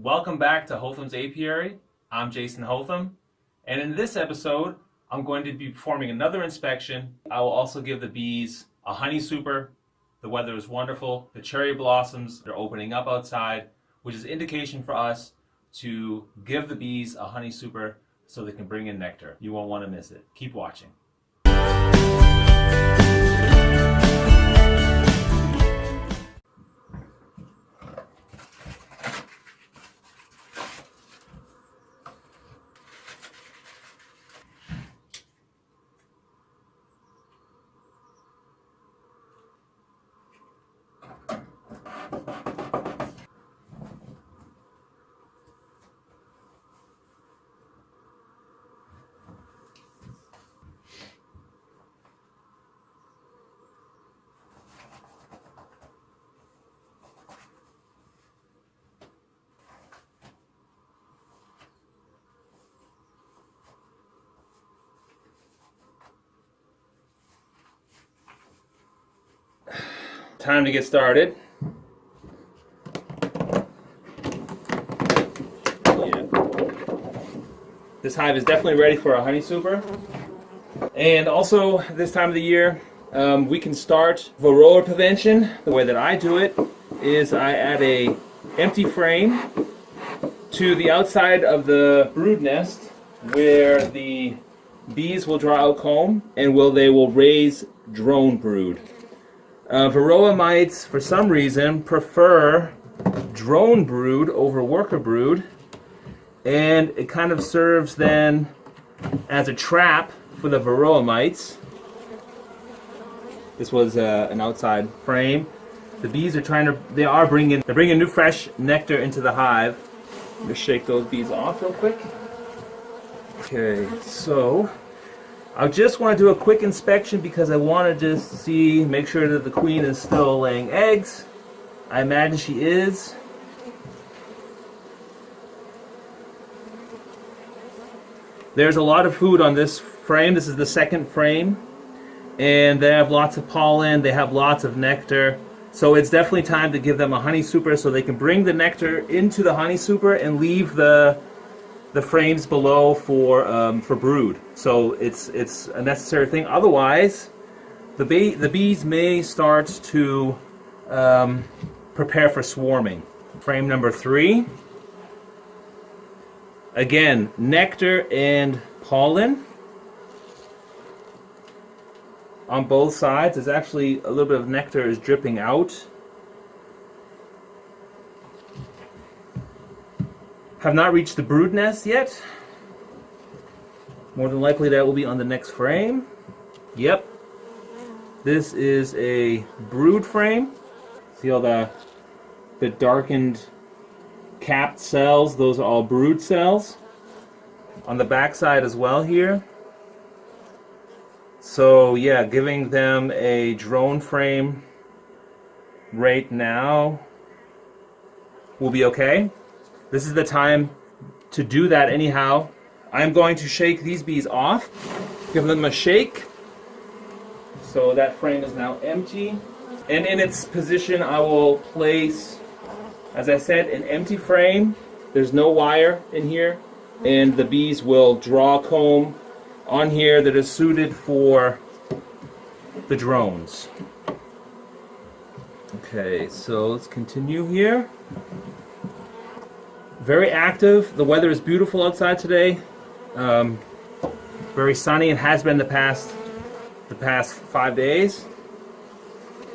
Welcome back to Hotham's Apiary. I'm Jason Hotham, and in this episode, I'm going to be performing another inspection. I will also give the bees a honey super. The weather is wonderful. The cherry blossoms are opening up outside, which is indication for us to give the bees a honey super so they can bring in nectar. You won't want to miss it. Keep watching. Time to get started. This hive is definitely ready for a honey super. And also, this time of the year, we can start varroa prevention. The way that I do it is I add a empty frame to the outside of the brood nest where the bees will draw out comb and they will raise drone brood. Varroa mites, for some reason, prefer drone brood over worker brood, and it kind of serves then as a trap for the varroa mites. This was an outside frame. The bees are bringing new fresh nectar into the hive. I'm gonna shake those bees off real quick. Okay, so I just want to do a quick inspection because I want to just make sure that the queen is still laying eggs. I imagine she is. There's a lot of food on this frame. This is the second frame. And they have lots of pollen. They have lots of nectar. So it's definitely time to give them a honey super so they can bring the nectar into the honey super and leave the frames below for brood. So it's a necessary thing. Otherwise, the bees may start to prepare for swarming. Frame number 3. Again, nectar and pollen on both sides. There's actually a little bit of nectar is dripping out. Have not reached the brood nest yet. More than likely that will be on the next frame. Yep. This is a brood frame. See all the darkened capped cells? Those are all brood cells. On the back side as well here. So yeah, giving them a drone frame right now will be okay. This is the time to do that anyhow. I'm going to shake these bees off, give them a shake. So that frame is now empty. And in its position I will place, as I said, an empty frame. There's no wire in here. And the bees will draw comb on here that is suited for the drones. Okay, so let's continue here. Very active. The weather is beautiful outside today. Very sunny. It has been the past 5 days.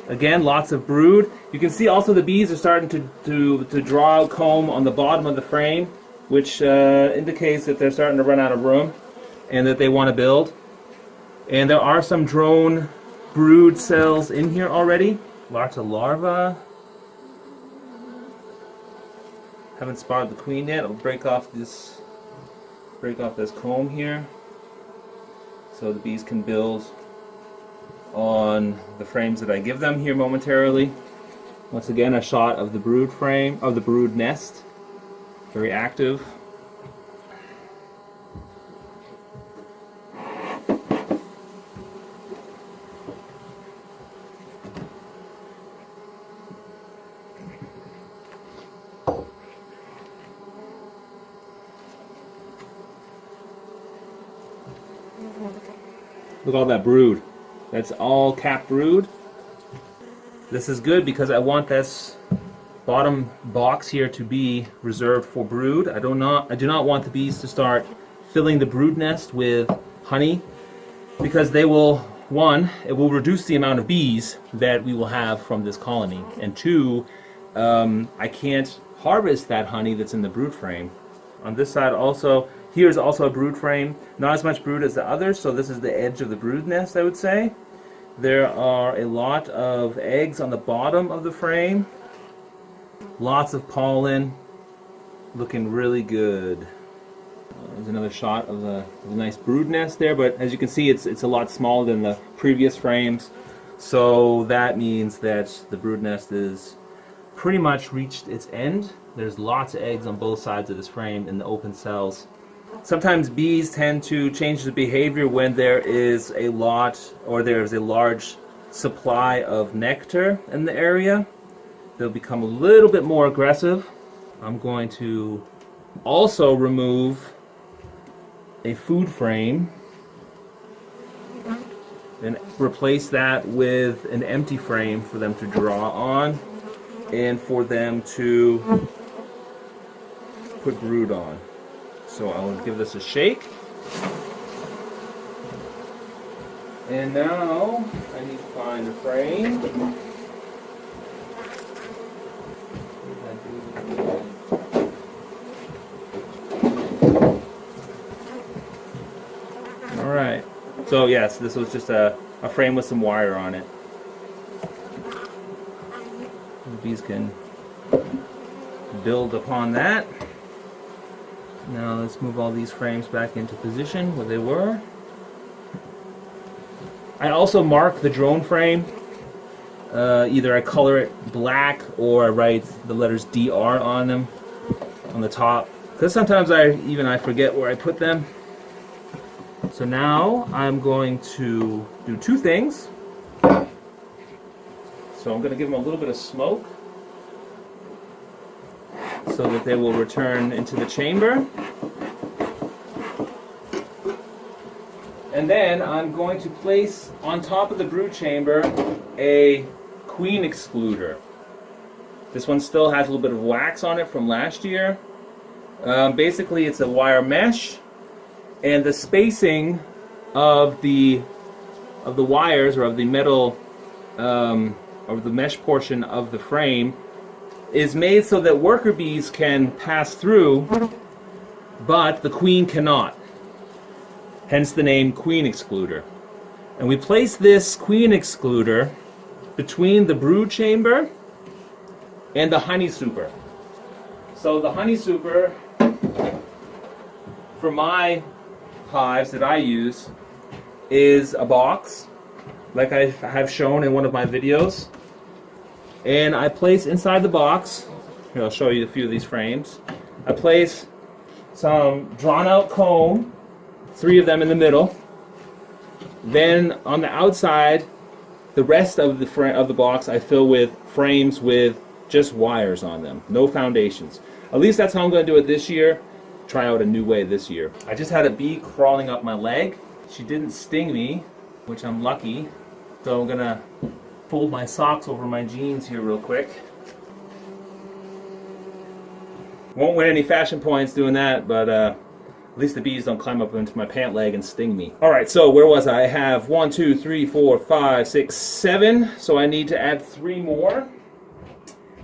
Again, lots of brood. You can see also the bees are starting to draw out comb on the bottom of the frame, which indicates that they're starting to run out of room and that they want to build. And there are some drone brood cells in here already. Lots of larvae. Haven't spotted the queen yet. I'll break off this comb here so the bees can build on the frames that I give them here momentarily. Once again, a shot of the brood frame, of the brood nest. Very active. Look at all that brood. That's all capped brood. This is good because I want this bottom box here to be reserved for brood. I do not want the bees to start filling the brood nest with honey, because they will, one, it will reduce the amount of bees that we will have from this colony, and two, I can't harvest that honey that's in the brood frame. On this side also, here's also a brood frame, not as much brood as the others, so this is the edge of the brood nest, I would say. There are a lot of eggs on the bottom of the frame, lots of pollen, looking really good. There's another shot of the nice brood nest there, but as you can see, it's a lot smaller than the previous frames, so that means that the brood nest is pretty much reached its end. There's lots of eggs on both sides of this frame in the open cells. Sometimes bees tend to change their behavior when there is a lot, or there's a large supply of nectar in the area. They'll become a little bit more aggressive. I'm going to also remove a food frame and replace that with an empty frame for them to draw on and for them to put brood on. So I'll give this a shake. And now I need to find a frame. Alright. So yes, this was just a frame with some wire on it. The bees can build upon that. Now let's move all these frames back into position where they were. I also mark the drone frame. Either I color it black or I write the letters DR on them on the top, because sometimes I forget where I put them. So now I'm going to do two things. So I'm going to give them a little bit of smoke so that they will return into the chamber. And then I'm going to place on top of the brood chamber a queen excluder. This one still has a little bit of wax on it from last year. Basically it's a wire mesh, and the spacing of the wires, or of the metal, or the mesh portion of the frame, is made so that worker bees can pass through, but the queen cannot. Hence the name queen excluder. And we place this queen excluder between the brood chamber and the honey super. So the honey super, for my hives that I use, is a box, like I have shown in one of my videos. And I place inside the box, here I'll show you a few of these frames, I place some drawn out comb, 3 of them in the middle. Then on the outside, the rest of the box I fill with frames with just wires on them, no foundations. At least that's how I'm going to do it this year. Try out a new way this year. I just had a bee crawling up my leg. She didn't sting me, which I'm lucky. So I'm going to fold my socks over my jeans here real quick. Won't win any fashion points doing that, but at least the bees don't climb up into my pant leg and sting me. Alright, so where was I? I have 1, 2, 3, 4, 5, 6, 7. So I need to add 3 more.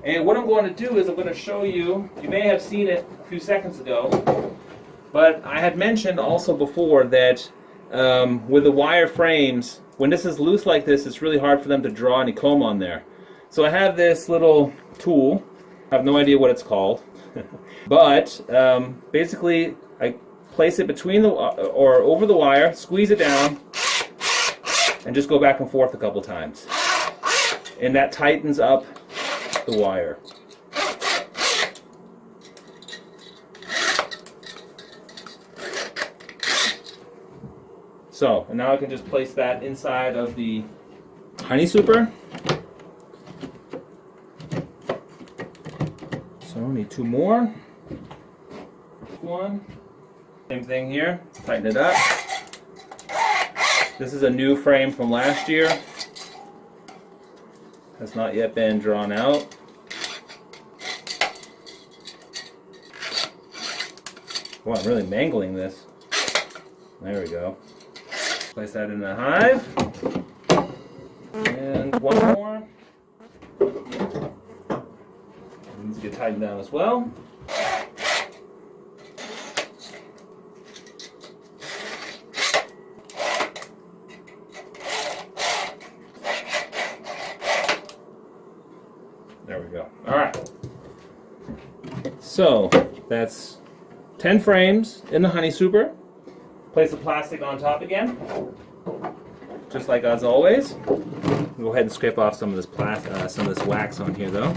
And what I'm going to do is I'm going to show you, you may have seen it a few seconds ago, but I had mentioned also before that with the wire frames, when this is loose like this, it's really hard for them to draw any comb on there. So I have this little tool. I have no idea what it's called. But basically I place it between the, or over the wire, squeeze it down, and just go back and forth a couple times. And that tightens up the wire. So, and now I can just place that inside of the honey super. So I need 2 more. 1. Same thing here. Tighten it up. This is a new frame from last year. Has not yet been drawn out. Oh, I'm really mangling this. There we go. Place that in the hive. And one more. It needs to get tightened down as well. There we go. All right. So that's 10 frames in the honey super. Place the plastic on top again, just like as always. Go ahead and scrape off some of this wax on here, though.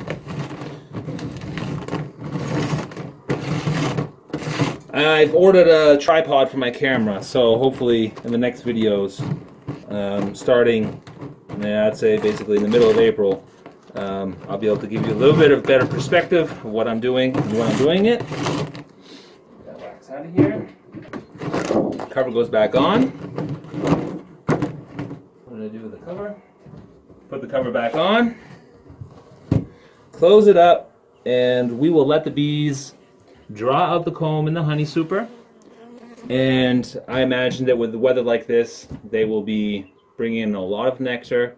I've ordered a tripod for my camera, so hopefully in the next videos, starting, I'd say basically in the middle of April, I'll be able to give you a little bit of better perspective of what I'm doing and when I'm doing it. Get that wax out of here. Cover goes back on. What did I do with the cover? Put the cover back on. Close it up, and we will let the bees draw out the comb in the honey super. And I imagine that with the weather like this, they will be bringing in a lot of nectar,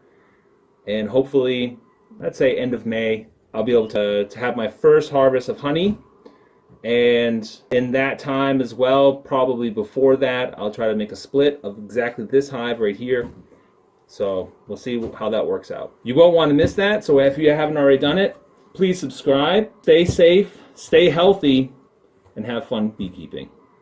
and hopefully, let's say end of May, I'll be able to have my first harvest of honey. And in that time as well, probably before that, I'll try to make a split of exactly this hive right here. So we'll see how that works out. You won't want to miss that, so if you haven't already done it, please subscribe, stay safe, stay healthy, and have fun beekeeping.